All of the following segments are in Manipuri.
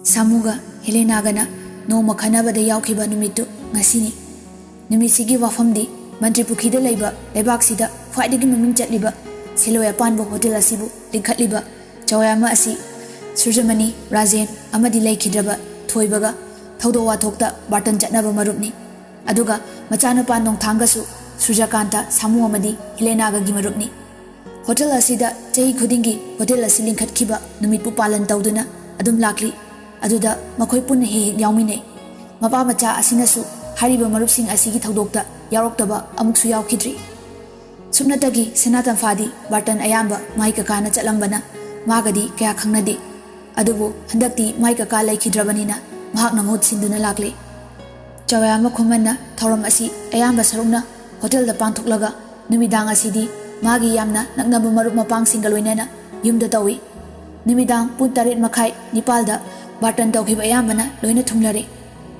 Samuga Helenagana noma khanabada yaukhiba numittu ngasini numisigi wafamdi Mantri Pukhida leiba lebaksida khwaidagi maming chatliba Siloya Panbo Hotel asibu linkhatliba Chawayama asi Surjamani Rajen amadi leikhidraba thoibaga thaudo wathokta Barton chatnaba marupni aduga machanupa Nongthangasu Surjakanta Samu amadi Helenaga gi marupni Hotel asida chahi khudingi hotel asi linkhatkhiba numitpu palan tawduna adum lakli aduda makhoi punna he yaumine mapa macha asinasu hariba marupsing asigi thaudokta yaroktaba amuksu yaukidri sumnatagi Sanatan Fadi Barton ayamba mai kakana chatlambana magadi kaya khangnade adubu handakti mai kaka laikhidrabanina mahakna mut sinduna lakle Chawayama khumana thoram asi ayamba sarungna hotel da panthuklaga numidang asidi magi yamna naknabu marup mapang singa loinana yumda tawi numidang pun 8:30 nipalda Barton tawkhiba ayambana loina thunglare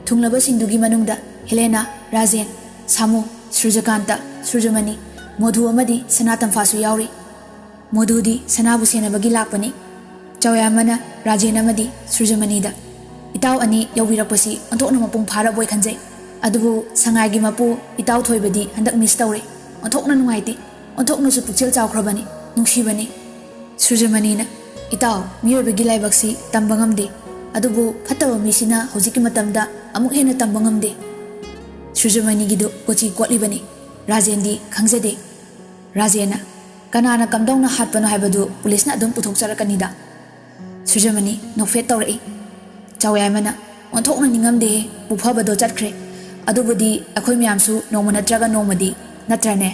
thunglaba singdugi manungda Helena Rajen Samu Surjakanta Surjamani Modhu amadi Sanatan Fasu yauri Modhudi Sanabu senabagi lakpani Chawayamana Rajen amadi Surjamani da itaw ani yawirakpasi onthokna mapung phara boy khanjai adubu sangagi mapu itaw thoibadi handak miss tawre onthokna nungaiti onthokna su pukchel chawkhrabani nungshibani Surjamani na itaw miyobagi laibaksi tambangamde adubu phatawa misina hojiki matamda amuk hena tambangamde Surjamani gido kochi kotlibani Rajendi khangzade Rajena kanana kamdongna hatpano haibadu pulisna adum puthok charakanida Surjamani nofet tawrai Chawayamana onthokna ningamde bufabado chatkre adubudi akhoi myamsu nongma natraga nongmadi natrane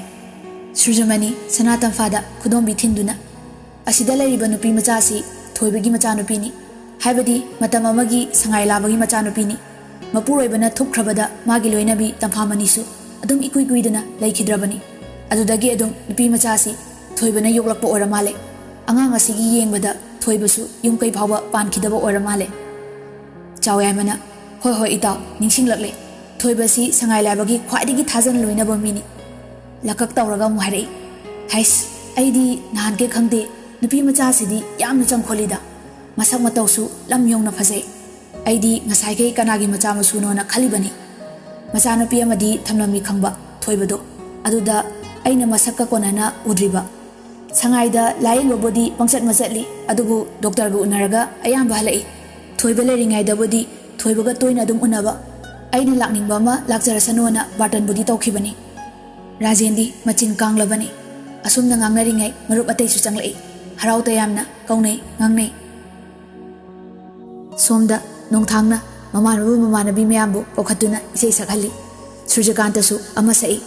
Surjamani Sanatan Fada khudom bithinduna asida lariba nupi machasi thoibagi machanupini haibadi matam amagi sangai labagi machanupini Mapuroibana thukhrabada magi loinabi tamphamanisu adum ikui kuidana laikhidrabani adudagi adum nupi machasi thoibana yoklakpa oramale angang asigi yengbada thoibasu yumkai phawa pankhidaba oramale Chawayamana hoi itaw ningsinglakle thoibasi sangai labagi khwaidagi thajan loinaba mini lakak tawraga muharei hais aidi nahan ke khangde nupi machasidi yamna chamkholida masak matawsu lam yongna phajai aidi ngasai ke kanagi macha masuno na khalibani machana pi amadi thamlami khangba thoibado aduda aina masakka konana udriba sangaida laing body pangchat machatli adubu doctor gu unaraga ayamba halai thoiba leringai da body thoibaga toina dum unaba aina lakningba ma lakjarasano na Barton body tawkhibani Rajendi machin kanglabani asumna ngangnaringai marup atai su changlai harauta yamna kaunai ngangnai somda Nongthangna mamanabi mayambu kokhatuna isei sakhali Surjakanta su amasai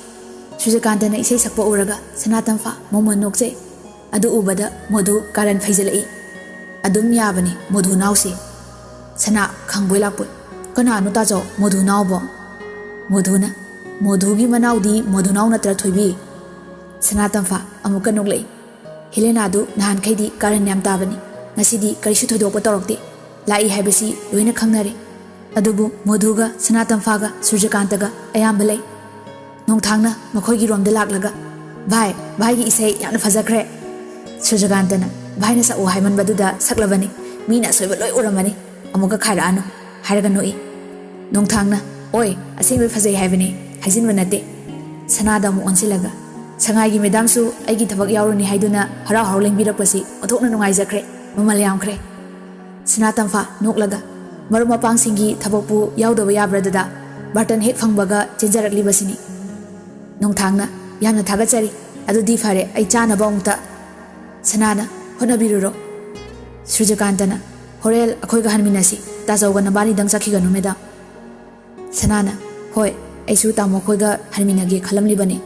Surjakanta na isei sakpa uraga Sanatan Fa momon nokje adu ubada Modhu karan phaijalai adum yabani Modhu nausi sana khangboi lakpoi kana nu ta jo Modhu naubo Modhuna Modhugi manaudi Modhu nau natra thoibi Sanatan Fa amuka noklei Helena du nahan khaidi karan yam tabani ngasidi karisu thodokpa torokte lai haibasi loina khangnare adubu Modhuga Sanatan Faga Surjakantaga ayamba lei Nongthangna makhoigi romda laklaga bhai gi isai yamna phajakre Surjakantana bhai na sa o haiman baduda saklabani mina soiba loi uramani amuka khaira anu hairaga noi Nongthangna oi asei phajai haibani haijin banate sanada mu onsilaga sangai gi medam su aigi thabak yauruni haiduna harau harau lengbirakpasi othokna nungai jakre mamal yamkhre Sanatan Fa noklaga marup mapang singi thabakpu yaudaba yabradada Barton hek phangbaga chenjaraklibasini Nongthangna yamna thagachari adudi fare ai chanaba amta Sanana honabiruro Surjakantana horel akhoiga hanminasi tajawga nabani dang sakhiga nu meda Sanana hoi aisu tamo khoiga hanminage khalamlibani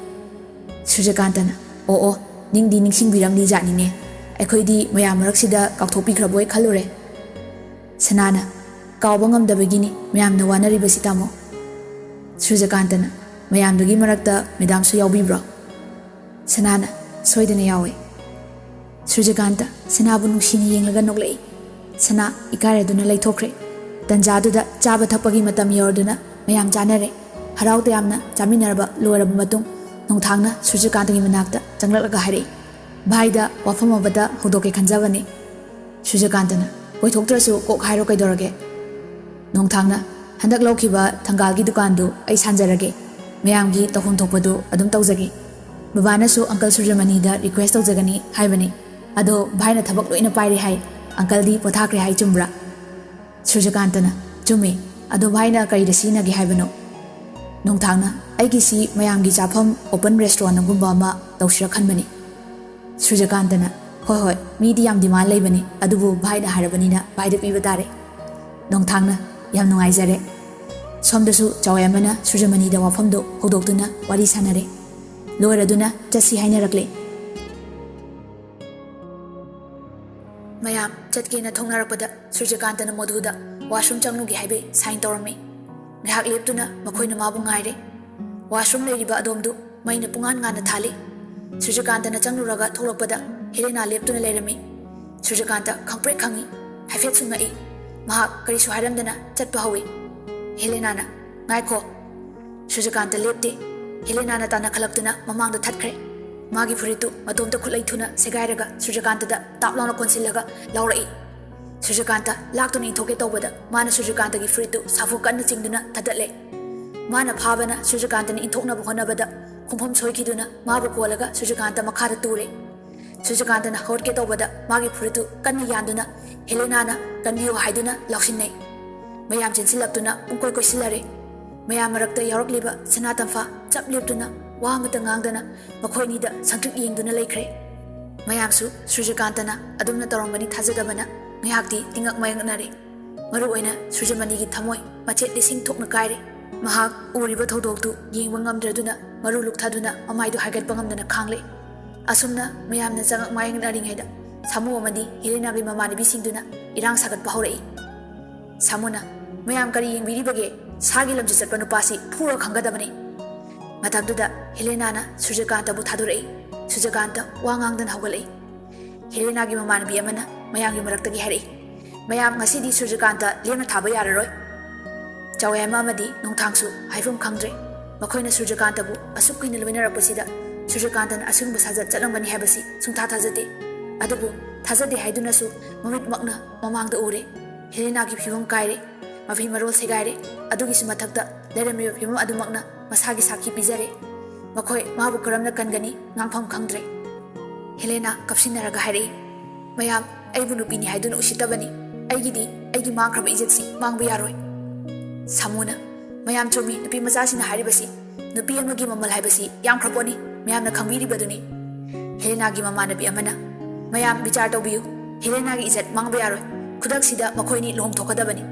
Surjakantana o ningdi ningsingbiramni jatnine aikhoidi mayam maraksida kakthopi khraboi khalure Sanana kawbangam dabagini mayamna wanaribasi tamo Surjakantana mayamdagi marakta medam su yaubibro Sanana soidana yawe Surjakanta Sanabu nungsini yenglaga noklei Sana ikareduna leithokre tanjaduda chaba thapagi matam yorduna mayam janare harauta yamna chaminarba loiraba matung Nongthangna Surjakantagi manakta changlalaga hairei bhaida wafam abada hodoke khanjabani Surjakantana Koi thoktrasu kok hairo kai dorage ꯅꯣꯡꯊꯥꯡꯅ ꯍꯟꯗꯛ ꯂꯧꯈꯤꯕ ꯊꯪꯒꯥꯜꯒꯤ ꯗꯨꯀꯥꯟꯗꯨ ꯑꯩ ꯁꯥꯟꯖꯔꯒꯦ ꯃꯌꯥꯝꯒꯤ ꯇꯧꯐꯝ ꯊꯣꯛꯄꯗꯨ ꯑꯗꯨꯝ ꯇꯧꯖꯒꯦ ꯕꯕꯥꯅꯁꯨ ꯑꯪꯀꯜ ꯁꯨꯔꯖꯃꯅꯤꯗ ꯔꯤꯀ꯭ꯋꯦꯁ ꯇꯧꯖꯒꯅꯤ ꯍꯥꯏꯕꯅꯤ ꯑꯗꯣ ꯚꯥꯏꯅ ꯊꯕꯛ ꯂꯣꯏꯅ ꯄꯥꯏꯔꯦ ꯍꯥꯏ ꯑꯪꯀꯜꯗꯤ ꯄꯣꯊꯥꯈ꯭ꯔꯦ ꯍꯥꯏ ꯆꯨꯝꯕ꯭ꯔꯥ ꯁꯨꯔꯖꯀꯥꯟꯇꯅ ꯆꯨꯝꯃꯦ ꯑꯗꯣ ꯚꯥꯏꯅ ꯀꯔꯤꯗ ꯁꯤꯖꯤꯟꯅꯒꯦ ꯍꯥꯏꯕꯅꯣ ꯅꯣꯡꯊꯥꯡꯅ ꯑꯩꯒꯤꯁꯤ ꯃꯌꯥꯝꯒꯤ ꯆꯥꯐꯝ ꯑꯣꯄꯟ ꯔꯦꯁꯇꯨꯔꯦꯟꯠꯒꯨꯝꯕ ꯑꯃ ꯇꯧꯁꯤꯔ ꯈꯟꯕꯅꯤ ꯁꯨꯔꯖꯀꯥꯟꯇꯅ ꯍꯣꯏ ꯃꯤꯗꯤ ꯌꯥꯝ ꯗꯤꯃꯥꯟ ꯂꯩꯕꯅꯤ ꯑꯗꯨꯕꯨ ꯚꯥꯏꯅ ꯍꯥꯏꯔꯕꯅꯤꯅ ꯚꯥꯏꯗ ꯄꯤꯕ ꯇꯥꯔꯦ ꯅꯣꯡꯊꯥꯡꯅ ꯌꯥꯝ ꯅꯨꯡꯉꯥꯏꯖꯔꯦ ꯁꯣꯝꯗꯁꯨ ꯆꯥꯎꯋꯦ ꯑꯃꯅ ꯁꯨꯔꯖꯃꯅꯤꯗ ꯋꯥꯐꯝꯗꯣ ꯍꯧꯗꯣꯛꯇꯨꯅ ꯋꯥꯔꯤ ꯁꯥꯟꯅꯔꯦ ꯂꯣꯏꯔꯗꯨꯅ ꯆꯠꯁꯤ ꯍꯥꯏꯅꯔꯛꯂꯦ ꯃꯌꯥꯝ ꯆꯠꯀꯦꯅ ꯊꯣꯡꯅꯔꯛꯄꯗ ꯁꯨꯔꯖꯀꯥꯟꯇꯅ ꯃꯣꯙꯨꯗ ꯋꯥꯁꯔꯨꯝ ꯆꯪꯂꯨꯒꯦ ꯍꯥꯏꯕꯩ ꯁꯥꯏꯟ ꯇꯧꯔꯝꯃꯤ ꯉꯥꯏꯍꯥꯛ ꯂꯦꯞꯇꯨꯅ ꯃꯈꯣꯏꯅ ꯃꯥꯕꯨ ꯉꯥꯏꯔꯦ ꯋꯥꯁꯔꯨꯝ ꯂꯩꯔꯤꯕ ꯑꯗꯣꯝꯗꯨ ꯃꯩꯅ ꯄꯨꯡꯉꯥꯟ ꯉꯥꯟꯅ ꯊꯥꯜꯂꯤ ꯁꯨꯔꯖꯀꯥꯟꯇꯅ ꯆꯪꯂꯨꯔꯒ ꯊꯣꯛꯂꯛꯄꯗ ꯍꯦꯂꯦꯅꯥ ꯂꯦꯞꯇꯨꯅ ꯂꯩꯔꯝꯃꯤ ꯁꯨꯔꯖꯀꯥꯟꯇ ꯈꯪꯄ꯭ꯔꯦꯛ ꯈꯪꯉꯤ ꯍꯥꯏꯐꯦꯠ ꯁꯨꯝꯉꯛꯏ ꯃꯍꯥꯛ ꯀꯔꯤꯁꯨ ꯍꯥꯏꯔꯝꯗꯅ ꯆꯠꯄ ꯍꯧꯏ ꯍꯦꯂꯦꯅꯥꯅ ꯉꯥꯏꯈꯣ ꯁꯨꯔꯖꯀꯥꯟꯇ ꯂꯦꯞꯇꯦ ꯍꯦꯂꯦꯅꯥꯅ ꯇꯥꯟꯅꯈꯠꯂꯛꯇꯨꯅ ꯃꯃꯥꯡꯗ ꯊꯠꯈ꯭ꯔꯦ ꯃꯥꯒꯤ ꯐꯨꯔꯤꯠꯇꯨ ꯃꯇꯣꯝꯇ ꯈꯨꯠꯂꯩ ꯊꯨꯅ ꯁꯦꯒꯥꯏꯔꯒ ꯁꯨꯔꯖꯀꯥꯟꯇꯗ ꯇꯥꯞ ꯂꯥꯎꯅ ꯀꯣꯟꯁꯤꯜꯂꯒ ꯂꯥꯎꯔꯛꯏ ꯁꯨꯔꯖꯀꯥꯟꯇ ꯂꯥꯛꯇꯨꯅ ꯏꯟꯊꯣꯛꯀꯦ ꯇꯧꯕꯗ ꯃꯥꯅ ꯁꯨꯔꯖꯀꯥꯟꯇꯒꯤ ꯐꯨꯔꯤꯠꯇꯨ ꯁꯥꯐꯨ ꯀꯟꯅ ꯆꯤꯡꯗꯨꯅ ꯊꯗꯠꯂꯦ ꯃꯥꯅ ꯐꯥꯕꯅ ꯁꯨꯔꯖꯀꯥꯟꯇꯅ ꯏꯟꯊꯣꯛꯅꯕ ꯍꯣꯠꯅꯕꯗ ꯈꯣꯡꯐꯝ ꯁꯣꯏꯈꯤꯗꯨꯅ ꯃꯥꯕꯨ ꯀꯣꯜꯂꯒ ꯁꯨꯔꯖꯀꯥꯟꯇ ꯃꯈꯥꯗ ꯇꯨꯔꯦ ꯁꯨꯔꯖꯀꯥꯟꯇꯅ ꯍꯧꯒꯠꯀꯦ ꯇꯧꯕꯗ ꯃꯥꯒꯤ ꯐꯨꯔꯤꯠꯇꯨ ꯀꯟꯅ ꯌꯥꯟꯗꯨꯅ ꯍꯦꯂꯦꯅꯥꯅ ꯀꯟꯕꯤꯌꯨ ꯍꯥꯏꯗꯨꯅ ꯂꯥꯎꯁꯤꯟꯅꯩ ꯃꯌꯥꯝ ꯆꯦꯟꯁꯤꯜꯂꯛꯇꯨꯅ ꯄꯨꯡꯀꯣꯏ ꯀꯣꯏꯁꯤꯜꯂꯔꯦ ꯃꯌꯥꯝ ꯃꯔꯛꯇ ꯌꯥꯎꯔꯛꯂꯤꯕ ꯁꯅꯥꯇꯝꯐꯥ ꯆꯞ ꯂꯦꯞꯇꯨꯅ ꯋꯥ ꯑꯃꯇ ꯉꯥꯡꯗꯅ ꯃꯈꯣꯏ ꯑꯅꯤꯗ ꯁꯪꯇ꯭ꯔꯤꯛ ꯌꯦꯡꯗꯨꯅ ꯂꯩꯈ꯭ꯔꯦ ꯃꯌꯥꯝꯁꯨ ꯁꯨꯔꯖꯀꯥꯟꯇꯅ ꯑꯗꯨꯝꯅ ꯇꯧꯔꯝꯒꯅꯤ ꯊꯥꯖꯗꯕꯅ ꯉꯥꯏꯍꯥꯛꯇꯤ ꯇꯤꯡꯉꯛ ꯃꯌꯦꯛꯅꯔꯦ ꯃꯔꯨꯑꯣꯏꯅ ꯁꯨꯔꯖꯃꯅꯤꯒꯤ ꯊꯃꯣꯏ ꯃꯆꯦꯠ ꯂꯤꯁꯤꯡ ꯊꯣꯛꯅ ꯀꯥꯏꯔꯦ ꯃꯍꯥꯛ ꯎꯔꯤꯕ ꯊꯧꯗꯣꯛꯇꯨ ꯌꯦꯡꯕ ꯉꯝꯗ꯭ꯔꯗꯨꯅ ꯃꯔꯨ ꯂꯨꯛꯊꯗꯨꯅ ꯃꯃꯥꯏꯗꯨ ꯍꯥꯏꯒꯠꯄ ꯉꯝꯗꯅ ꯈꯥꯡꯂꯦ ꯑꯁꯨꯝꯅ ꯃꯌꯥꯝꯅ ꯆꯉꯛ ꯃꯥꯌꯦꯛꯅꯔꯤꯉꯩꯗ ꯁꯥꯃꯨ ꯑꯃꯗꯤ ꯍꯦꯂꯦꯅꯥꯒꯤ ꯃꯃꯥꯟꯅꯕꯤꯁꯤꯡꯗꯨꯅ ꯏꯔꯥꯡ ꯁꯥꯒꯠꯄ ꯍꯧꯔꯛꯏ ꯁꯥꯃꯨꯅ ꯃꯌꯥꯝ ꯀꯔꯤ ꯌꯦꯡꯕꯤꯔꯤꯕꯒꯦ ꯁꯥꯒꯤ ꯂꯝꯆꯠ ꯆꯠꯄ ꯅꯨꯄꯥꯁꯤ ꯐꯨꯔ ꯈꯪꯒꯗꯕꯅꯤ ꯃꯇꯝꯗꯨꯗ ꯍꯦꯂꯦꯅꯥꯅ ꯁꯨꯔꯖꯀꯥꯟꯇꯕꯨ ꯊꯥꯗꯣꯔꯛꯏ ꯁꯨꯔꯖꯀꯥꯟꯇ ꯋꯥ ꯉꯥꯡꯗꯅ ꯍꯧꯒꯠꯂꯛꯏ ꯍꯦꯂꯦꯅꯥꯒꯤ ꯃꯃꯥꯟꯅꯕꯤ ꯑꯃꯅ ꯃꯌꯥꯝꯒꯤ ꯃꯔꯛꯇꯒꯤ ꯍꯥꯏꯔꯛꯏ ꯃꯌꯥꯝ ꯉꯁꯤꯗꯤ ꯁꯨꯔꯖꯀꯥꯟꯇ ꯂꯦꯝꯅ ꯊꯥꯕ ꯌꯥꯔꯔꯣꯏ ꯆꯥꯎꯌꯥꯏꯃ ꯑꯃꯗꯤ ꯅꯣꯡꯊꯥꯡꯁꯨ ꯍꯥꯏꯐꯝ ꯈꯪꯗ꯭ꯔꯦ ꯃꯈꯣꯏꯅ ꯁꯨꯔꯖꯀꯥꯟꯇꯕꯨ ꯑꯁꯨꯛ ꯀꯨꯏꯅ ꯂꯣꯏꯅꯔꯛꯄꯁꯤꯗ ꯁꯨꯔꯖꯀꯥꯟꯇꯅ ꯑꯁꯤꯒꯨꯝꯕ ꯁꯥꯖꯠ ꯆꯠꯂꯝꯒꯅꯤ ꯍꯥꯏꯕꯁꯤ ꯁꯨꯡꯊꯥ ꯊꯥꯖꯗꯦ ꯑꯗꯨꯕꯨ ꯊꯥꯖꯗꯦ ꯍꯥꯏꯗꯨꯅꯁꯨ ꯃꯃꯤꯠꯃꯛꯅ ꯃꯃꯥꯡꯗ ꯎꯔꯦ ꯍꯦꯂꯦꯅꯥꯒꯤ ꯐꯤꯕꯝ ꯀꯥꯏꯔꯦ ꯃꯐꯤ ꯃꯔꯣꯜ ꯁꯦꯒꯥꯏꯔꯦ ꯑꯗꯨꯒꯤꯁꯨ ꯃꯊꯛꯇ ꯂꯩꯔꯝꯃꯤꯕ ꯐꯤꯕꯝ ꯑꯗꯨꯃꯛꯅ ꯃꯁꯥꯒꯤ ꯁꯥꯈꯤ ꯄꯤꯖꯔꯦ ꯃꯈꯣꯏ ꯃꯥꯕꯨ ꯀꯔꯝꯅ ꯀꯟꯒꯅꯤ ꯉꯥꯡꯐꯝ ꯈꯪꯗ꯭ꯔꯦ ꯍꯦꯂꯦꯅꯥ ꯀꯞꯁꯤꯟꯅꯔꯒ ꯍꯥꯏꯔꯛꯏ ꯃꯌꯥꯝ ꯑꯩꯕꯨ ꯅꯨꯄꯤꯅꯤ ꯍꯥꯏꯗꯨꯅ ꯎꯁꯤꯠꯇꯕꯅꯤ ꯑꯩꯒꯤꯗꯤ ꯑꯩꯒꯤ ꯃꯥꯡꯈ꯭ꯔꯕ ꯏꯖꯠꯁꯤ ꯃꯥꯡꯕ ꯌꯥꯔꯣꯏ ꯁꯥꯃꯨꯅ ꯃꯌꯥꯝ ꯆꯨꯝꯃꯤ ꯅꯨꯄꯤ ꯃꯆꯥꯁꯤꯅ ꯍꯥꯏꯔꯤꯕꯁꯤ ꯅꯨꯄꯤ ꯑꯃꯒꯤ ꯃꯃꯜ ꯍꯥꯏꯕꯁꯤ ꯌꯥꯝꯈ꯭ꯔꯄꯣꯠꯅꯤ ꯃꯌꯥꯝꯅ ꯈꯪꯕꯤꯔꯤꯕꯗꯨꯅꯤ ꯍꯦꯂꯦꯅꯥꯒꯤ ꯃꯃꯥꯟꯅꯕꯤ ꯑꯃꯅ ꯃꯌꯥꯝ ꯕꯤꯆꯥꯔ ꯇꯧꯕꯤꯌꯨ ꯍꯦꯂꯦꯅꯥꯒꯤ ꯏꯖꯠ ꯃꯥꯡꯕ ꯌꯥꯔꯣꯏ ꯈꯨꯗꯛꯁꯤꯗ ꯃꯈꯣꯏꯅꯤ ꯂꯨꯍꯣꯡꯊꯣꯛꯀꯗꯕꯅꯤ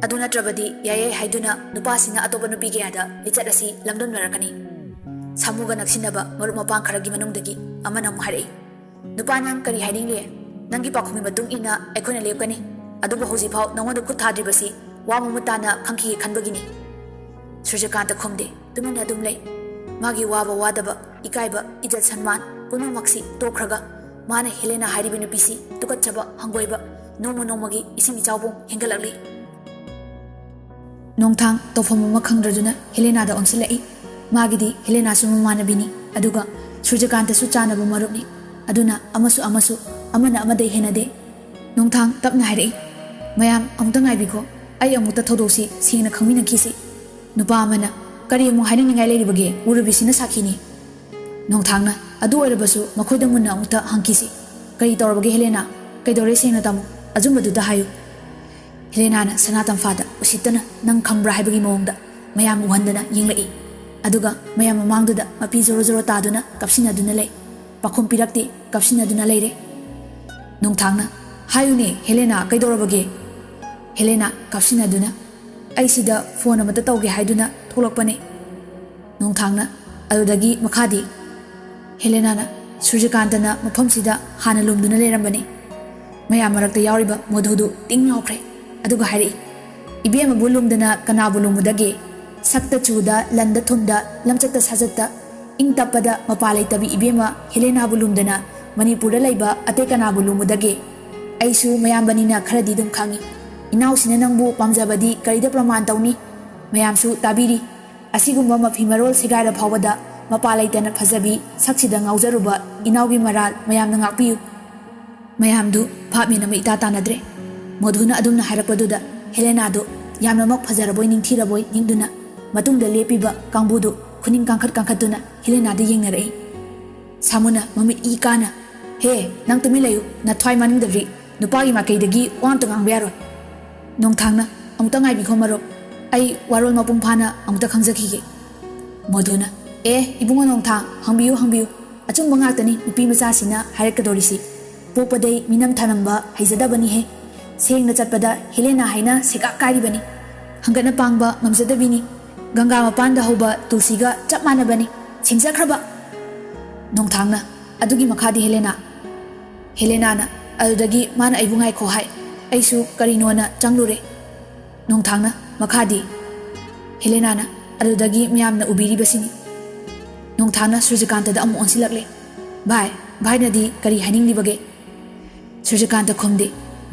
ꯑꯗꯨ ꯅꯠꯇ꯭ꯔꯕꯗꯤ ꯌꯥꯏꯌꯦ ꯍꯥꯏꯗꯨꯅ ꯅꯨꯄꯥꯁꯤꯡꯅ ꯑꯇꯣꯞꯄ ꯅꯨꯄꯤ ꯀꯌꯥꯗ ꯂꯤꯆꯠ ꯑꯁꯤ ꯂꯝꯗꯝꯅꯔꯛꯀꯅꯤ ꯁꯥꯃꯨꯒ ꯅꯛꯁꯤꯟꯅꯕ ꯃꯔꯨꯞ ꯃꯄꯥꯡ ꯈꯔꯒꯤ ꯃꯅꯨꯡꯗꯒꯤ ꯑꯃꯅ ꯑꯃꯨꯛ ꯍꯥꯏꯔꯛꯏ ꯅꯨꯄꯥ ꯅꯪ ꯀꯔꯤ ꯍꯥꯏꯅꯤꯡꯂꯤ ꯅꯪꯒꯤ ꯄꯥꯎꯈꯨꯝꯒꯤ ꯃꯇꯨꯡ ꯏꯟꯅ ꯑꯩꯈꯣꯏꯅ ꯂꯦꯞꯀꯅꯤ ꯑꯗꯨꯕꯨ ꯍꯧꯖꯤꯛꯐꯥꯎ ꯅꯉꯣꯟꯗ ꯈꯨꯠ ꯊꯥꯗ꯭ꯔꯤꯕꯁꯤ ꯋꯥ ꯃꯃꯨꯠ ꯇꯥꯅ ꯈꯪꯈꯤꯒꯦ ꯈꯟꯕꯒꯤꯅꯤ ꯁꯨꯔꯖꯀꯥꯟꯇ ꯈꯨꯝꯗꯦ ꯇꯨꯃꯤꯟꯅ ꯑꯗꯨꯝ ꯂꯩ ꯃꯥꯒꯤ ꯋꯥꯕ ꯋꯥꯗꯕ ꯏꯀꯥꯏꯕ ꯏꯖꯠ ꯁꯟꯃꯥꯟ ꯄꯨꯝꯅꯃꯛꯁꯤ ꯇꯣꯛꯈ꯭ꯔꯒ ꯃꯥꯅ ꯍꯦꯂꯦꯅꯥ ꯍꯥꯏꯔꯤꯕ ꯅꯨꯄꯤꯁꯤ ꯇꯨꯀꯠꯆꯕ ꯍꯪꯒꯣꯏꯕ ꯅꯣꯡꯃ ꯅꯣꯡꯃꯒꯤ ꯏꯁꯤꯡ ꯏꯆꯥꯎꯕꯨ ꯍꯦꯟꯒꯠꯂꯛꯂꯤ ꯅꯣꯡꯊꯥꯡ ꯇꯧꯐꯝ ꯑꯃ ꯈꯪꯗ꯭ꯔꯗꯨꯅ ꯍꯦꯂꯦꯅꯥꯗ ꯑꯣꯟꯁꯤꯜꯂꯛꯏ ꯃꯥꯒꯤꯗꯤ ꯍꯦꯂꯦꯅꯥꯁꯨ ꯃꯃꯥꯟꯅꯕꯤꯅꯤ ꯑꯗꯨꯒ ꯁꯨꯔꯖꯀꯥꯟꯇꯁꯨ ꯆꯥꯅꯕ ꯃꯔꯨꯞꯅꯤ ꯑꯗꯨꯅ ꯑꯃꯁꯨ ꯑꯃꯅ ꯑꯃꯗꯩ ꯍꯦꯟꯅꯗꯦ ꯅꯣꯡꯊꯥꯡ ꯇꯞꯅ ꯍꯥꯏꯔꯛꯏ ꯃꯌꯥꯝ ꯑꯃꯨꯛꯇ ꯉꯥꯏꯕꯤꯈꯣ ꯑꯩ ꯑꯃꯨꯛꯇ ꯊꯧꯗꯣꯛꯁꯤ ꯁꯦꯡꯅ ꯈꯪꯃꯤꯟꯅꯈꯤꯁꯤ ꯅꯨꯄꯥ ꯑꯃꯅ ꯀꯔꯤ ꯑꯃꯨꯛ ꯍꯥꯏꯅꯤꯡꯉꯥꯏ ꯂꯩꯔꯤꯕꯒꯦ ꯎꯔꯨꯕꯤꯁꯤꯅ ꯁꯥꯈꯤꯅꯤ ꯅꯣꯡꯊꯥꯡꯅ ꯑꯗꯨ ꯑꯣꯏꯔꯕꯁꯨ ꯃꯈꯣꯏꯗ ꯃꯨꯟꯅ ꯑꯃꯨꯛꯇ ꯍꯪꯈꯤꯁꯤ ꯀꯔꯤ ꯇꯧꯔꯕꯒꯦ ꯍꯦꯂꯦꯅꯥ ꯀꯩꯗꯧꯔꯦ ꯁꯦꯡꯅ ꯇꯥꯃꯣ ꯑꯆꯨꯝꯕꯗꯨꯗ ꯍꯥꯏꯌꯨ ꯍꯦꯂꯦꯅꯥꯅ ꯁꯅꯥꯇꯝꯐꯥꯗ ꯎꯁꯤꯠꯇꯅ ꯅꯪ ꯈꯪꯕ꯭ꯔꯥ ꯍꯥꯏꯕꯒꯤ ꯃꯑꯣꯡꯗ ꯃꯌꯥꯝ ꯎꯍꯟꯗꯅ ꯌꯦꯡꯂꯛꯏ ꯑꯗꯨꯒ ꯃꯌꯥꯝ ꯃꯃꯥꯡꯗꯨꯗ ꯃꯄꯤ ꯖꯣꯔꯣ ꯖꯣꯔꯣ ꯇꯥꯗꯨꯅ ꯀꯞꯁꯤꯟꯅꯗꯨꯅ ꯂꯩ ꯄꯥꯈꯨꯝ ꯄꯤꯔꯛꯇꯦ ꯀꯞꯁꯤꯟꯅꯗꯨꯅ ꯂꯩꯔꯦ ꯅꯣꯡꯊꯥꯡꯅ ꯍꯥꯏꯌꯨꯅꯦ ꯍꯦꯂꯦꯅꯥ ꯀꯩꯗꯧꯔꯕꯒꯦ ꯍꯦꯂꯦꯅꯥ ꯀꯞꯁꯤꯟꯅꯗꯨꯅ ꯑꯩ ꯁꯤꯗ ꯐꯣꯟ ꯑꯃꯇ ꯇꯧꯒꯦ ꯍꯥꯏꯗꯨꯅ ꯊꯣꯛꯂꯛꯄꯅꯦ ꯅꯣꯡꯊꯥꯡꯅ ꯑꯗꯨꯗꯒꯤ ꯃꯈꯥꯗꯤ ꯍꯦꯂꯦꯅꯥꯅ ꯁꯨꯔꯖꯀꯥꯟꯇꯅ ꯃꯐꯝꯁꯤꯗ ꯍꯥꯟꯅ ꯂꯨꯝꯗꯨꯅ ꯂꯩꯔꯝꯕꯅꯤ ꯃꯌꯥꯝ ꯃꯔꯛꯇ ꯌꯥꯎꯔꯤꯕ ꯃꯣꯙꯨꯗꯨ ꯇꯤꯡ ꯉꯥꯎꯈ꯭ꯔꯦ ꯑꯗꯨꯒ ꯍꯥꯏꯔꯛꯏ ꯏꯕꯦꯝꯃꯕꯨ ꯂꯨꯝꯗꯅ ꯀꯅꯥꯕꯨ ꯂꯨꯝꯃꯨꯗꯒꯦ ꯁꯛꯇ ꯆꯨꯗ ꯂꯟꯗ ꯊꯨꯝꯗ ꯂꯝꯆꯠꯇ ꯁꯥꯖꯠꯇ ꯏꯪ ꯇꯞꯄꯗ ꯃꯄꯥ ꯂꯩꯇꯕꯤ ꯏꯕꯦꯝꯃ ꯍꯦꯂꯦꯅꯥꯕꯨ ꯂꯨꯝꯗꯅ ꯃꯅꯤꯄꯨꯔꯗ ꯂꯩꯕ ꯑꯇꯩ ꯀꯅꯥꯕు ꯂꯨꯝꯃꯨꯗꯒꯦ ꯑꯩꯁꯨ ꯃꯌꯥꯝꯕꯅꯤꯅ ꯈꯔꯗꯤ ꯑꯗꯨꯝ ꯈꯪꯉꯤ ꯏꯅꯥꯎꯁꯤꯅ ꯅꯪꯕꯨ ꯄꯥꯝꯖꯕꯗꯤ ꯀꯔꯤꯗ ꯄ꯭ꯔꯃꯥꯟ ꯇꯧꯅꯤ ꯃꯌꯥꯝꯁꯨ ꯇꯥꯕꯤꯔꯤ ꯑꯁꯤꯒꯨꯝꯕ ꯃꯐꯤ ꯃꯔꯣꯜ ꯁꯦꯒꯥꯏꯔ ꯐꯥꯎꯕꯗ ꯃꯄꯥ ꯂꯩꯇꯅ ꯐꯖꯕꯤ ꯁꯛꯁꯤꯗ ꯉꯥꯎꯖꯔꯨꯕ ꯏꯅꯥꯎꯒꯤ ꯃꯔꯥꯜ ꯃꯌꯥꯝꯅ ꯉꯥꯛꯄꯤꯌꯨ ꯃꯌꯥꯝꯗꯨ ꯚꯥꯞ ꯃꯤꯟ ꯑꯃ ꯏꯇꯥ ꯇꯥꯅꯗ꯭ꯔꯦ ꯃꯣꯙꯨꯅ ꯑꯗꯨꯝꯅ ꯍꯥꯏꯔꯛꯄꯗꯨꯗ ꯍꯦꯂꯦꯅꯥꯗꯨ ꯌꯥꯝꯅꯃꯛ ꯐꯖꯔꯕꯣꯏ ꯅꯤꯡꯊꯤꯔꯕꯣꯏ ꯅꯤꯡꯗꯨꯅ ꯃꯇꯨꯡꯗ ꯂꯦꯞꯄꯤꯕ ꯀꯥꯡꯕꯨꯗꯨ ꯈꯨꯅꯤꯡ ꯀꯥꯡꯈꯠꯇꯨꯅ ꯍꯦꯂꯦꯅꯥꯗ ꯌꯦꯡꯅꯔꯛꯏ꯫ ꯁꯥꯃꯨꯅ ꯃꯃꯤꯠ ꯏ ꯀꯥꯅ "ꯍꯦ, ꯅꯪ ꯇꯨꯃꯤꯟ ꯂꯩꯌꯨ, ꯅꯊ꯭ꯋꯥꯏ ꯃꯥꯅꯤꯡꯗ꯭ꯔꯗꯤ ꯅꯨꯄꯥꯒꯤ ꯃꯥꯏꯀꯩꯗꯒꯤ ꯋꯥ ꯑꯝꯇ ꯉꯥꯡꯕ ꯌꯥꯔꯣꯏ꯫ ꯅꯣꯡꯊꯥꯡꯅ "ꯑꯃꯨꯛꯇ ꯉꯥꯏꯕꯤꯈꯣ ꯃꯔꯨꯞ, ꯑꯩ ꯋꯥꯔꯣꯜ ꯃꯄꯨꯡ ꯐꯥꯅ ꯑꯃꯨꯛꯇ ꯈꯪꯖꯈꯤꯒꯦ"꯫ ꯃꯣꯙꯨꯅ "ꯏꯕꯨꯡꯉꯣ ꯅꯣꯡꯊꯥꯡ, ꯍꯪꯕꯤꯌꯨ ꯍꯪꯕꯤꯌꯨ, ꯑꯆꯨꯝꯕ ꯉꯥꯛꯇꯅꯤ ꯅꯨꯄꯤ ꯃꯆꯥꯁꯤꯅ ꯍꯥꯏꯔꯛꯀꯗꯧꯔꯤꯁꯤ꯫ ꯄꯣꯛꯄꯗꯩ ꯃꯤꯅꯝ ꯊꯅꯝꯕ ꯍꯩꯖꯗꯕꯅꯤꯍꯦ, ꯁꯦꯡꯅ ꯆꯠꯄꯗ ꯍꯦꯂꯦꯅꯥ ꯍꯥꯏꯅ ꯁꯦꯒꯥꯛ ꯀꯥꯏꯔꯤꯕꯅꯤ, ꯍꯪꯒꯠꯅ ꯄꯥꯡꯕ ꯉꯝꯖꯗꯕꯤꯅꯤ, ꯒꯪꯒꯥ ꯃꯄꯥꯟꯗ ꯍꯧꯕ ꯇꯨꯜꯁꯤꯒ ꯆꯞ ꯃꯥꯟꯅꯕꯅꯤ, ꯁꯦꯡꯖꯈ꯭ꯔꯕ"꯫ ꯅꯣꯡꯊꯥꯡꯅ "ꯑꯗꯨꯒꯤ ꯃꯈꯥꯗꯤ ꯍꯦꯂꯦꯅꯥ"꯫ ꯍꯦꯂꯦꯅꯥꯅ "ꯑꯗꯨꯗꯒꯤ ꯃꯥꯅ ꯑꯩꯕꯨ ꯉꯥꯏꯈꯣ ꯍꯥꯏ, ꯑꯩꯁꯨ ꯀꯔꯤꯅꯣꯅ ꯆꯪꯂꯨꯔꯦ"꯫ ꯅꯣꯡꯊꯥꯡꯅ "ꯃꯈꯥꯗꯤ"꯫ ꯍꯦꯂꯦꯅꯥꯅ "ꯑꯗꯨꯗꯒꯤ ꯃꯌꯥꯝꯅ ꯎꯕꯤꯔꯤꯕꯁꯤꯅꯤ"꯫ ꯅꯣꯡꯊꯥꯡꯅ ꯁꯨꯔꯖꯀꯥꯟꯇꯗ ꯑꯃꯨꯛ ꯑꯣꯟꯁꯤꯜꯂꯛꯂꯦ꯫ "ꯚꯥꯏꯅꯗꯤ ꯀꯔꯤ ꯍꯥꯏꯅꯤꯡꯂꯤꯕꯒꯦ"꯫ ꯁꯨꯔꯖꯀꯥꯟꯇ ꯈꯨꯝꯗꯦ꯫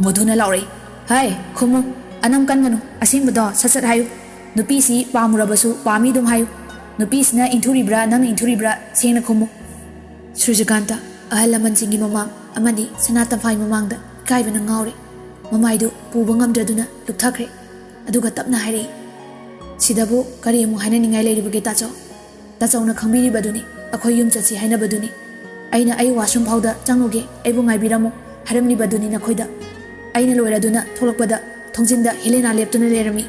ꯃꯣꯙꯨꯅ ꯂꯥꯎꯔꯛꯏ꯫ "ꯍꯥꯏ, ꯈꯨꯝꯃꯨ, ꯑꯅꯝ ꯀꯟꯒꯅꯨ, ꯑꯁꯦꯡꯕꯗꯣ ꯁꯠ ꯁꯠ ꯍꯥꯏꯌꯨ, ꯅꯨꯄꯤꯁꯤ ꯄꯥꯝꯃꯨꯔꯕꯁꯨ ꯄꯥꯝꯃꯤ ꯑꯗꯨꯝ ꯍꯥꯏꯌꯨ, ꯅꯨꯄꯤꯁꯤꯅ ꯏꯟꯊꯨꯔꯤꯕ꯭ꯔꯥ ꯅꯪꯅ ꯏꯟꯊꯨꯔꯤꯕ꯭ꯔꯥ ꯁꯦꯡꯅ ꯈꯨꯝꯃꯨ"꯫ ꯁꯨꯔꯖꯀꯥꯟꯇ ꯑꯍꯜ ꯂꯃꯟꯁꯤꯡꯒꯤ ꯃꯃꯥꯡ ꯑꯃꯗꯤ ꯁꯅꯥ ꯇꯝꯐꯥꯏ ꯃꯃꯥꯡꯗ ꯏꯀꯥꯏꯕꯅ ꯉꯥꯎꯔꯦ, ꯃꯃꯥꯏꯗꯨ ꯄꯨꯕ ꯉꯝꯗ꯭ꯔꯗꯨꯅ ꯂꯨꯞꯊꯈ꯭ꯔꯦ, ꯑꯗꯨꯒ ꯇꯞꯅ ꯍꯥꯏꯔꯛꯏ꯫ "ꯁꯤꯗꯕꯨ ꯀꯔꯤ ꯑꯃꯨꯛ ꯍꯥꯏꯅꯅꯤꯡꯉꯥꯏ ꯂꯩꯔꯤꯕꯒꯦ ꯇꯥꯆꯧ? ꯇꯥꯆꯧꯅ ꯈꯪꯕꯤꯔꯤꯕꯗꯨꯅꯤ, ꯑꯩꯈꯣꯏ ꯌꯨꯝ ꯆꯠꯁꯤ ꯍꯥꯏꯅꯕꯗꯨꯅꯤ, ꯑꯩ ꯋꯥꯁꯔꯨꯝ ꯐꯥꯎꯗ ꯆꯪꯉꯨꯒꯦ, ꯑꯩꯕꯨ ꯉꯥꯏꯕꯤꯔꯝꯃꯨ ꯍꯥꯏꯔꯝꯂꯤꯕꯗꯨꯅꯤ ꯅꯈꯣꯏꯗ, ꯑꯩꯅ ꯂꯣꯏꯔꯗꯨꯅ ꯊꯣꯛꯂꯛꯄꯗ ꯊꯣꯡꯖꯤꯟꯗ ꯍꯦꯂꯦꯅꯥ ꯂꯦꯞꯇꯨꯅ ꯂꯩꯔꯝꯃꯤ"꯫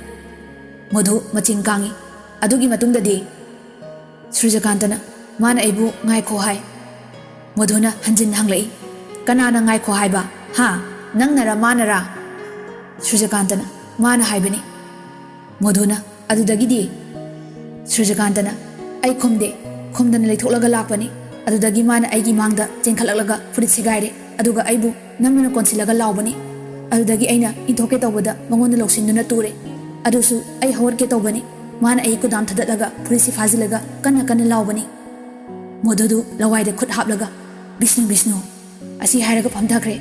ꯃꯣꯙꯨ ꯃꯆꯤꯡ ꯀꯥꯡꯉꯤ꯫ "ꯑꯗꯨꯒꯤ ꯃꯇꯨꯡꯗꯗꯤ"꯫ ꯁꯨꯔꯖꯀꯥꯟꯇꯅ "ꯃꯥꯅ ꯑꯩꯕꯨ ꯉꯥꯏꯈꯣ ꯍꯥꯏ"꯫ ꯃꯣꯙꯨꯅ ꯍꯟꯖꯤꯟ ꯍꯪꯂꯛꯏ꯫ "ꯀꯅꯥꯅ ꯉꯥꯏꯈꯣ ꯍꯥꯏꯕ? ꯍꯥ, ꯅꯪꯅꯔꯥ ꯃꯥꯅꯔꯥ"꯫ ꯁꯨꯔꯖꯀꯥꯟꯇꯅ "ꯃꯥꯅ ꯍꯥꯏꯕꯅꯤ"꯫ ꯃꯣꯙꯨꯅ "ꯑꯗꯨꯗꯒꯤꯗꯤ"꯫ ꯁꯨꯔꯖꯀꯥꯟꯇꯅ "ꯑꯩ ꯈꯨꯝꯗꯅ ꯂꯩꯊꯣꯛꯂꯒ ꯂꯥꯛꯄꯅꯤ, ꯑꯗꯨꯗꯒꯤ ꯃꯥꯅ ꯑꯩꯒꯤ ꯃꯥꯡꯗ ꯆꯦꯟꯈꯠꯂꯛꯂꯒ ꯐꯨꯔꯤꯠ ꯁꯦꯒꯥꯏꯔꯦ, ꯑꯗꯨꯒ ꯑꯩꯕꯨ ꯅꯝꯗꯨꯅ ꯀꯣꯟꯁꯤꯜꯂꯒ ꯂꯥꯎꯕꯅꯤ, ꯑꯗꯨꯗꯒꯤ ꯑꯩꯅ ꯏꯟꯊꯣꯛꯀꯦ ꯇꯧꯕꯗ ꯃꯉꯣꯟꯗ ꯂꯧꯁꯤꯟꯗꯨꯅ ꯇꯨꯔꯦ, ꯑꯗꯨꯁꯨ ꯑꯩ ꯍꯧꯒꯠꯀꯦ ꯇꯧꯕꯅꯤ, ꯃꯥꯅ ꯑꯩ ꯀꯨꯗꯥꯝ ꯊꯗꯠꯂꯒ ꯐꯨꯔꯤꯠꯁꯤ ꯐꯥꯖꯤꯜꯂꯒ ꯀꯟꯅ ꯂꯥꯎꯕꯅꯤ"꯫ ꯃꯣꯙꯨꯗꯨ ꯂꯋꯥꯏꯗ ꯈꯨꯠ ꯍꯥꯞꯂꯒ "ꯕꯤꯁꯅꯨ" ꯑꯁꯤ ꯍꯥꯏꯔꯒ ꯐꯝꯊꯈ꯭ꯔꯦ꯫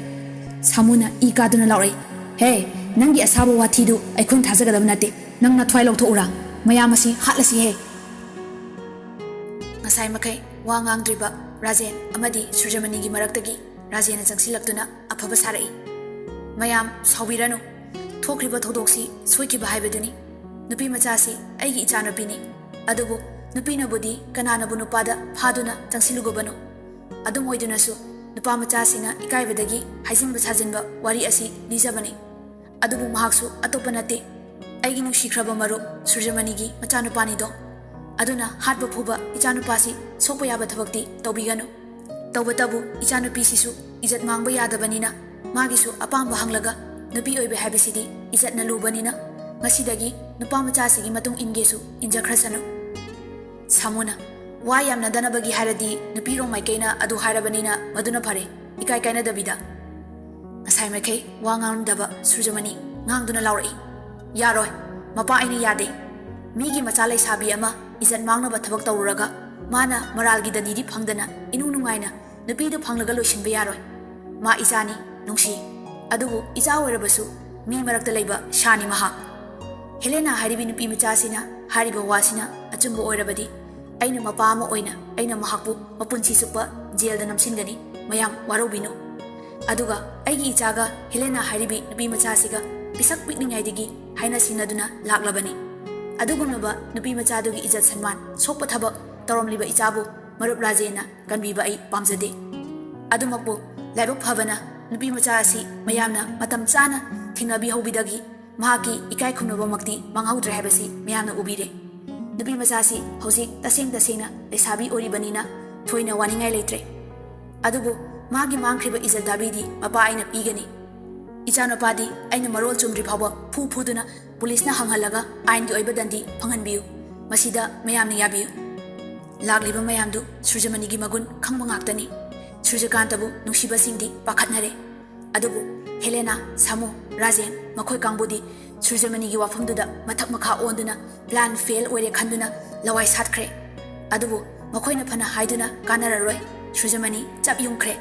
ꯁꯥꯃꯨꯅ ꯏ ꯀꯥꯗꯨꯅ ꯂꯥꯎꯔꯛꯏ꯫ "ꯍꯦ, ꯅꯪꯒꯤ ꯑꯁꯥꯕ ꯋꯥꯊꯤꯗꯨ ꯑꯩꯈꯣꯏꯅ ꯊꯥꯖꯒꯗꯕ ꯅꯠꯇꯦ, ꯅꯪ ꯅꯊ꯭ꯋꯥꯏ ꯂꯧꯊꯣꯛꯎꯔꯥ, ꯃꯌꯥꯝ ꯑꯁꯤ ꯍꯥꯠꯂꯁꯤꯍꯦ"꯫ ꯉꯁꯥꯏ ꯃꯈꯩ ꯋꯥ ꯉꯥꯡꯗ꯭ꯔꯤꯕ ꯔꯥꯖꯦꯟ ꯑꯃꯗꯤ ꯁꯨꯔꯖꯃꯅꯤꯒꯤ ꯃꯔꯛꯇꯒꯤ ꯔꯥꯖꯦꯟꯅ ꯆꯪꯁꯤꯜꯂꯛꯇꯨꯅ ꯑꯐꯕ ꯁꯥꯔꯛꯏ꯫ "ꯃꯌꯥꯝ ꯁꯥꯎꯕꯤꯔꯅꯨ, ꯊꯣꯛꯈ꯭ꯔꯤꯕ ꯊꯧꯗꯣꯛꯁꯤ ꯁꯣꯏꯈꯤꯕ ꯍꯥꯏꯕꯗꯨꯅꯤ, ꯅꯨꯄꯤ ꯃꯆꯥꯁꯤ ꯑꯩꯒꯤ ꯏꯆꯥꯅꯨꯄꯤꯅꯤ, ꯑꯗꯨꯕꯨ ꯅꯨꯄꯤꯅꯕꯨꯗꯤ ꯀꯅꯥꯅꯕꯨ ꯅꯨꯄꯥꯗ ꯐꯥꯗꯨꯅ ꯆꯪꯁꯤꯜꯂꯨꯒꯕꯅꯣ, ꯑꯗꯨꯝ ꯑꯣꯏꯗꯨꯅꯁꯨ ꯅꯨꯄꯥ ꯃꯆꯥꯁꯤꯅ ꯏꯀꯥꯏꯕꯗꯒꯤ ꯍꯥꯏꯖꯤꯟꯕ ꯁꯥꯖꯤꯟꯕ ꯋꯥꯔꯤ ꯑꯁꯤ ꯂꯤꯖꯕꯅꯤ, ꯑꯗꯨꯕꯨ ꯃꯍꯥꯛꯁꯨ ꯑꯇꯣꯞꯄ ꯅꯠꯇꯦ, ꯑꯩꯒꯤ ꯅꯨꯡꯁꯤꯈ꯭ꯔꯕ ꯃꯔꯨꯞ ꯁꯨꯔꯖꯃꯅꯤꯒꯤ ꯃꯆꯥꯅꯨꯄꯥꯅꯤꯗꯣ, ꯑꯗꯨꯅ ꯍꯥꯠꯄ ꯐꯨꯕ ꯏꯆꯥꯅꯨꯄꯥꯁꯤ ꯁꯣꯛꯄ ꯌꯥꯕ ꯊꯕꯛꯇꯤ ꯇꯧꯕꯤꯒꯅꯨ, ꯇꯧꯕꯇꯕꯨ ꯏꯆꯥꯅꯨꯄꯤꯁꯤꯁꯨ ꯏꯖꯠ ꯃꯥꯡꯕ ꯌꯥꯗꯕꯅꯤꯅ, ꯃꯥꯒꯤꯁꯨ ꯑꯄꯥꯝꯕ ꯍꯪꯂꯒ ꯅꯨꯄꯤ ꯑꯣꯏꯕ ꯍꯥꯏꯕꯁꯤꯗꯤ ꯏꯖꯠꯅ ꯂꯨꯕꯅꯤꯅ, ꯉꯁꯤꯗꯒꯤ ꯅꯨꯄꯥ ꯃꯆꯥꯁꯤꯒꯤ ꯃꯇꯨꯡ ꯏꯟꯒꯦꯁꯨ ꯏꯟꯖꯈ꯭ꯔꯁꯅꯨ"꯫ ꯁꯥꯃꯨꯅ "ꯋꯥ ꯌꯥꯝꯅꯗꯅꯕꯒꯤ ꯍꯥꯏꯔꯗꯤ ꯅꯨꯄꯤꯔꯣꯡ ꯃꯥꯏꯀꯩꯅ ꯑꯗꯨ ꯍꯥꯏꯔꯕꯅꯤꯅ ꯃꯗꯨꯅ ꯐꯔꯦ, ꯏꯀꯥꯏ ꯀꯥꯏꯅꯗꯕꯤꯗ"꯫ ꯉꯁꯥꯏ ꯃꯈꯩ ꯋꯥ ꯉꯥꯡꯂꯝꯗꯕ ꯁꯨꯔꯖꯃꯅꯤ ꯉꯥꯡꯗꯨꯅ ꯂꯥꯎꯔꯛꯏ꯫ "ꯌꯥꯔꯣꯏ, ꯃꯄꯥ ꯑꯩꯅ ꯌꯥꯗꯦ, ꯃꯤꯒꯤ ꯃꯆꯥ ꯂꯩꯁꯥꯕꯤ ꯑꯃ ꯏꯖꯠ ꯃꯥꯡꯅꯕ ꯊꯕꯛ ꯇꯧꯔꯨꯔꯒ ꯃꯥꯅ ꯃꯔꯥꯜꯒꯤ ꯗꯟꯗꯤꯗꯤ ꯐꯪꯗꯅ ꯏꯅꯨꯡ ꯅꯨꯡꯉꯥꯏꯅ ꯅꯨꯄꯤꯗꯨ ꯐꯪꯂꯒ ꯂꯣꯏꯁꯤꯟꯕ ꯌꯥꯔꯣꯏ, ꯃꯥ ꯏꯆꯥꯅꯤ, ꯅꯨꯡꯁꯤ, ꯑꯗꯨꯕꯨ ꯏꯆꯥ ꯑꯣꯏꯔꯕꯁꯨ ꯃꯤ ꯃꯔꯛꯇ ꯂꯩꯕ ꯁꯥꯅꯤ ꯃꯍꯥꯛ, ꯍꯦꯂꯦꯅꯥ ꯍꯥꯏꯔꯤꯕꯤ ꯅꯨꯄꯤ ꯃꯆꯥꯁꯤꯅ ꯍꯥꯏꯔꯤꯕ ꯋꯥꯁꯤꯅ ꯑꯆꯨꯝꯕ ꯑꯣꯏꯔꯕꯗꯤ ꯑꯩꯅ ꯃꯄꯥ ꯑꯃ ꯑꯣꯏꯅ ꯑꯩꯅ ꯃꯍꯥꯛꯄු ꯃꯄꯨꯟꯁꯤ ꯆꯨꯞꯄ ꯖꯦꯜꯗ ꯅꯝꯁꯤꯟꯒꯅꯤ, ꯃꯌꯥꯝ ꯋꯥꯔꯧꯕꯤꯅꯨ, ꯑꯗꯨꯒ ꯑꯩꯒꯤ ꯏꯆꯥꯒ ꯍꯦꯂꯦꯅꯥ ꯍꯥꯏꯔꯤꯕꯤ ꯅꯨꯄꯤ ꯃꯆꯥꯁꯤꯒ ꯄꯤꯁꯛ ꯄꯤꯛꯂꯤꯉꯩꯗꯒꯤ ꯍꯥꯏꯅ ꯁꯤꯡꯅꯗꯨꯅ ꯂꯥꯛꯂꯕꯅꯤ, ꯑꯗꯨꯒꯨꯝꯂꯕ ꯅꯨꯄꯤ ꯃꯆꯥꯗꯨꯒꯤ ꯏꯖꯠ ꯁꯟꯃꯥꯟ ꯁꯣꯛꯄ ꯊꯕꯛ ꯇꯧꯔꯝꯂꯤꯕ ꯏꯆꯥꯕꯨ ꯃꯔꯨꯞ ꯔꯥꯖꯦꯟꯅ ꯀꯟꯕꯤꯕ ꯑꯩ ꯄꯥꯝꯖꯗꯦ, ꯑꯗꯨꯃꯛꯄꯨ ꯂꯥꯏꯕꯛ ꯐꯕꯅ ꯅꯨꯄꯤ ꯃꯆꯥ ꯑꯁꯤ ꯃꯌꯥꯝꯅ ꯃꯇꯝ ꯆꯥꯅ ꯊꯦꯡꯅꯕꯤꯍꯧꯕꯗꯒꯤ ꯃꯍꯥꯛꯀꯤ ꯏꯀꯥꯏ ꯈꯨꯝꯅꯕꯃꯛꯇꯤ ꯃꯥꯡꯍꯧꯗ꯭ꯔꯦ ꯍꯥꯏꯕꯁꯤ ꯃꯌꯥꯝꯅ ꯎꯕꯤꯔꯦ, ꯅꯨꯄꯤ ꯃꯆꯥꯁꯤ ꯍꯧꯖꯤꯛ ꯇꯁꯦꯡꯅ ꯂꯩꯁꯥꯕꯤ ꯑꯣꯏꯔꯤꯕꯅꯤ나 ꯊꯣꯏꯅ ꯋꯥꯅꯤꯡꯉꯥꯏ ꯂꯩꯇ꯭ꯔꯦ, ꯑꯗꯨꯕꯨ ꯃꯥꯒꯤ ꯃꯥꯡꯈ꯭ꯔꯤꯕ ꯏꯖꯠ ꯗꯥꯕꯤꯗꯤ ꯃꯄꯥ ꯑꯩꯅ ꯄꯤꯒꯅꯤ, ꯏꯆꯥꯅꯨꯄꯥꯗꯤ ꯑꯩꯅ ꯃꯔꯣꯜ ꯆꯨꯝꯗ꯭ꯔꯤ ꯐꯥꯎꯕ ꯐꯨꯗꯨꯅ ꯄꯨꯂꯤꯁꯅ ꯍꯪꯍꯜꯂꯒ ꯑꯥꯏꯟꯒꯤ ꯑꯣꯏꯕ ꯗꯟꯗꯤ ꯐꯪꯍꯟꯕꯤꯌꯨ, ꯃꯁꯤꯗ ꯃꯌꯥꯝꯅ ꯌꯥꯕꯤꯌꯨ"꯫ ꯂꯥꯛꯂꯤꯕ ꯃꯌꯥꯝꯗꯨ ꯁꯨꯔꯖꯃꯅꯤꯒꯤ ꯃꯒꯨꯟ ꯈꯪꯕ ꯉꯥꯛꯇꯅꯤ, ꯁꯨꯔꯖꯀꯥꯟꯇꯕꯨ ꯅꯨꯡꯁꯤꯕꯁꯤꯡꯗꯤ ꯄꯥꯈꯠꯅꯔꯦ, ꯑꯗꯨꯕꯨ ꯍꯦꯂꯦꯅꯥ, ꯁꯥꯃꯨ, ꯔꯥꯖꯦꯟ ꯃꯈꯣꯏ ꯀꯥꯡꯕꯨꯗꯤ ꯁꯨꯔꯖꯃꯅꯤꯒꯤ ꯋꯥꯐꯝꯗꯨꯗ ꯃꯊꯛ ꯃꯈꯥ ꯑꯣꯟꯗꯨꯅ ꯄ꯭ꯂꯥꯟ ꯐꯦꯜ ꯑꯣꯏꯔꯦ ꯈꯟꯗꯨꯅ ꯂꯋꯥꯏ ꯁꯥꯠꯈ꯭ꯔꯦ, ꯑꯗꯨꯕꯨ ꯃꯈꯣꯏꯅ ꯐꯅ ꯍꯥꯏꯗꯨꯅ ꯀꯥꯟꯅꯔꯔꯣꯏ, ꯁꯨꯔꯖꯃꯅꯤ ꯆꯞ ꯌꯨꯡꯈ꯭ꯔꯦ,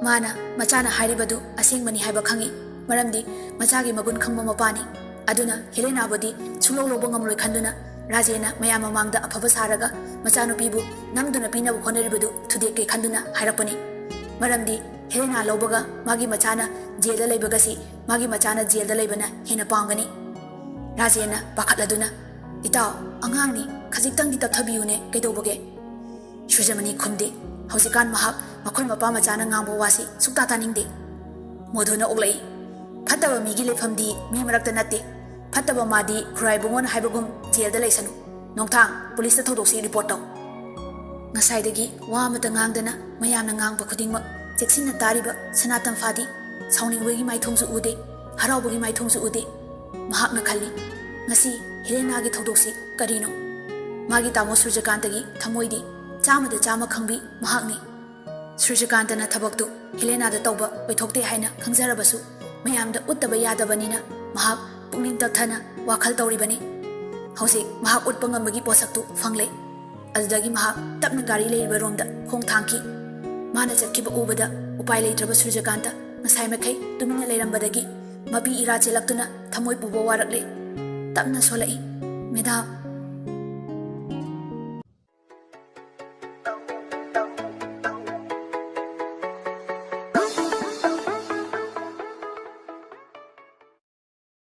ꯃꯥꯅ ꯃꯆꯥꯅ ꯍꯥꯏꯔꯤꯕꯗꯨ ꯑꯁꯦꯡꯕꯅꯤ ꯍꯥꯏꯕ ꯈꯪꯏ, ꯃꯔꯝꯗꯤ ꯃꯆꯥꯒꯤ ꯃꯒꯨꯟ ꯈꯪꯕ ꯃꯄꯥꯅꯤ, ꯑꯗꯨꯅ ꯍꯦꯂꯦꯅꯥꯕꯨꯗꯤ ꯁꯨꯡꯂꯧ ꯂꯧꯕ ꯉꯝꯂꯣꯏ ꯈꯟꯗꯨꯅ ꯔꯥꯖꯦꯟꯅ ꯃꯌꯥꯝ ꯃꯃꯥꯡꯗ ꯑꯐꯕ ꯁꯥꯔꯒ ꯃꯆꯥꯅꯨꯄꯤꯕꯨ ꯅꯝꯗꯨꯅ ꯄꯤꯅꯕ ꯍꯣꯠꯅꯔꯤꯕꯗꯨ ꯊꯨꯗꯦꯛꯀꯦ ꯈꯟꯗꯨꯅ ꯍꯥꯏꯔꯛꯄꯅꯤ, ꯃꯔꯝꯗꯤ ꯍꯦꯂꯦꯅꯥ ꯂꯧꯕꯒ ꯃꯥꯒꯤ ꯃꯆꯥꯅ ꯖꯦꯜꯗ ꯂꯩꯕꯒꯁꯤ ꯃꯥꯒꯤ ꯃꯆꯥꯅ ꯖꯦꯜꯗ ꯂꯩꯕꯅ ꯍꯦꯟꯅ ꯄꯥꯝꯒꯅꯤ, ꯔꯥꯖꯦꯟꯅ ꯄꯥꯈꯠꯂꯗꯨꯅ ꯏꯇꯥꯎ ꯑꯉꯥꯡꯅꯤ ꯈꯖꯤꯛꯇꯪꯗꯤ ꯇꯞꯊꯕꯤꯌꯨꯅꯦ ꯀꯩꯗꯧꯕꯒꯦ ꯁꯨꯔꯖꯃꯅꯤ ꯈꯨꯝꯗꯦ ꯍꯧꯖꯤꯛꯀꯥꯟ ꯃꯍꯥꯛ ꯃꯈꯣꯏ ꯃꯄꯥ ꯃꯆꯥꯅ ꯉꯥꯡꯕ ꯋꯥꯁꯤ ꯁꯨꯛꯇꯥ ꯇꯥꯅꯤꯡꯗꯦ ꯃꯣꯙꯨꯅ ꯑꯣꯛꯂꯛꯏ ꯐꯠꯇꯕ ꯃꯤꯒꯤ ꯂꯩꯐꯝꯗꯤ ꯃꯤ ꯃꯔꯛꯇ ꯅꯠꯇꯦ ꯐꯠꯇꯕ ꯃꯥꯗꯤ ꯈꯨꯔꯥꯏꯕꯨꯡꯉꯣꯅ ꯍꯥꯏꯕꯒꯨꯝ ꯖꯦꯜꯗ ꯂꯩꯁꯅꯨ ꯅꯣꯡꯊꯥꯡ ꯄꯨꯂꯤꯁꯇ ꯊꯧꯗꯣꯛꯁꯤ ꯔꯤꯄꯣꯔꯠ ꯇꯧ ꯉꯁꯥꯏꯗꯒꯤ ꯋꯥ ꯑꯃꯇ ꯉꯥꯡꯗꯅ ꯃꯌꯥꯝꯅ ꯉꯥꯡꯕ ꯈꯨꯗꯤꯡꯃꯛ ꯆꯦꯛꯁꯤꯟꯅ ꯇꯥꯔꯤꯕ ꯁꯅꯥꯇꯝꯐꯥꯗꯤ ꯁꯥꯎꯅꯤꯡꯕꯒꯤ ꯃꯥꯏꯊꯣꯡꯁꯨ ꯎꯗꯦ ꯍꯔꯥꯎꯕꯒꯤ ꯃꯥꯏꯊꯣꯡꯁꯨ ꯎꯗꯦ ꯃꯍꯥꯛꯅ ꯈꯜꯂꯤ ꯉꯁꯤ ꯍꯦꯂꯦꯅꯥꯒꯤ ꯊꯧꯗꯣꯛꯁꯤ ꯀꯔꯤꯅꯣ ꯃꯥꯒꯤ ꯇꯥꯃꯣ ꯁꯨꯔꯖꯀꯥꯟꯇꯒꯤ ꯊꯃꯣꯏꯗꯤ ꯆꯥꯝꯃꯗ ꯆꯥꯝꯃ ꯈꯪꯕꯤ ꯃꯍꯥꯛꯅꯤ ꯁꯨꯔꯖꯀꯥꯟꯇꯅ ꯊꯕꯛꯇꯨ ꯍꯦꯂꯦꯅꯥꯗ ꯇꯧꯕ ꯑꯣꯏꯊꯣꯛꯇꯦ ꯍꯥꯏꯅ ꯈꯪꯖꯔꯕꯁꯨ ꯃꯌꯥꯝꯗ ꯎꯠꯇꯕ ꯌꯥꯗꯕꯅꯤꯅ ꯃꯍꯥꯛ ꯄꯨꯛꯅꯤꯡ ꯇꯞꯊꯅ ꯋꯥꯈꯜ ꯇꯧꯔꯤꯕꯅꯤ ꯍꯧꯖꯤꯛ ꯃꯍꯥꯛ ꯎꯠꯄ ꯉꯝꯕꯒꯤ ꯄꯣꯠꯁꯛꯇꯨ ꯐꯪꯂꯦ ꯑꯗꯨꯗꯒꯤ ꯃꯍꯥꯛ ꯇꯞꯅ ꯒꯥꯔꯤ ꯂꯩꯔꯤꯕ ꯔꯣꯝꯗ ꯈꯣꯡ ꯊꯥꯡꯈꯤ ꯃꯥꯅ ꯆꯠꯈꯤꯕ ꯎꯕꯗ ꯎꯄꯥꯏ ꯂꯩꯇ꯭ꯔꯕ ꯁꯨꯔꯖꯀꯥꯟꯇ ꯉꯁꯥꯏ ꯃꯈꯩ ꯇꯨꯃꯤꯟꯅ ꯂꯩꯔꯝꯕꯗꯒꯤ ꯃꯄꯤ ꯏꯔꯥ ꯆꯦꯜꯂꯛꯇꯨꯅ ꯊꯃꯣꯏ ꯄꯨꯕ ꯋꯥꯔꯛꯂꯦ ꯇꯞꯅ ꯁꯣꯜꯂꯛꯏ ꯃꯦꯗꯥꯝ